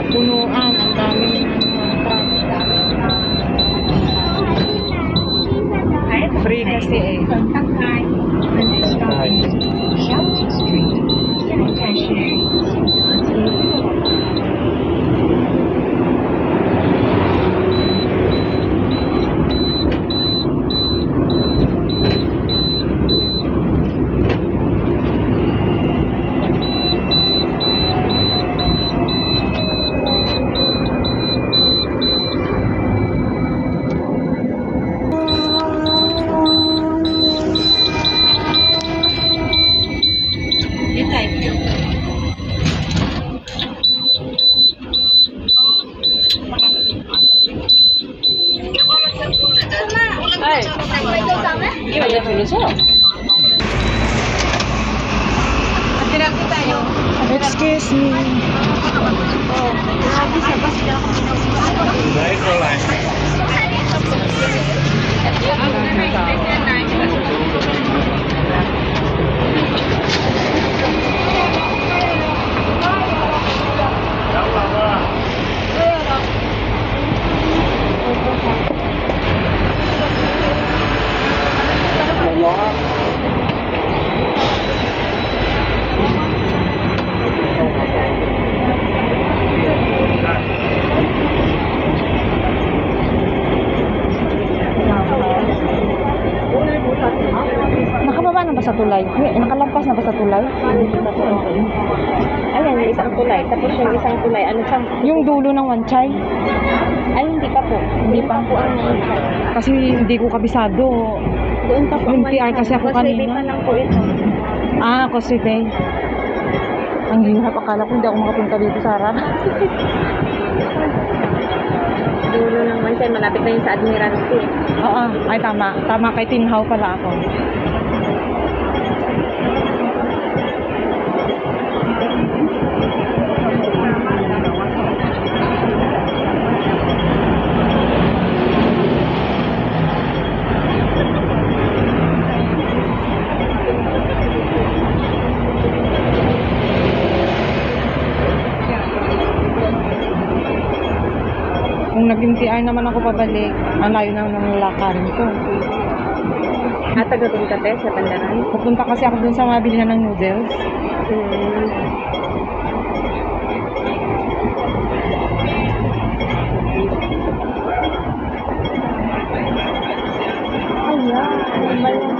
Punuan, ang daming free kasi eh. Excuse me. Nakababa na ba sa tulay? Nakalampas na ba sa tulay? Ayan, yung isang tulay. Tapos yung isang tulay, ano siyang... Yung dulo ng Wanchay? Ay, hindi pa po. Hindi pa. Kasi hindi ko kabisado. Doon pa po. Yung PR kasi ako kanina. Kasi pa lang po ito. Ah, Causeway Bay. Ang hirap. Akala ko hindi ako makapunta dito, Sarah. Dulo ng Wanchay, malapit na yun sa Admiralty. Oo, ay tama. Tama, kay Tinhaw pala ako. Kung nag-MTR naman ako pabalik, layo na ng lakarin ko. Taga doon ka, te, sa Bandaran? Pupunta kasi ako dun sa mabili na ng noodles. Ayan,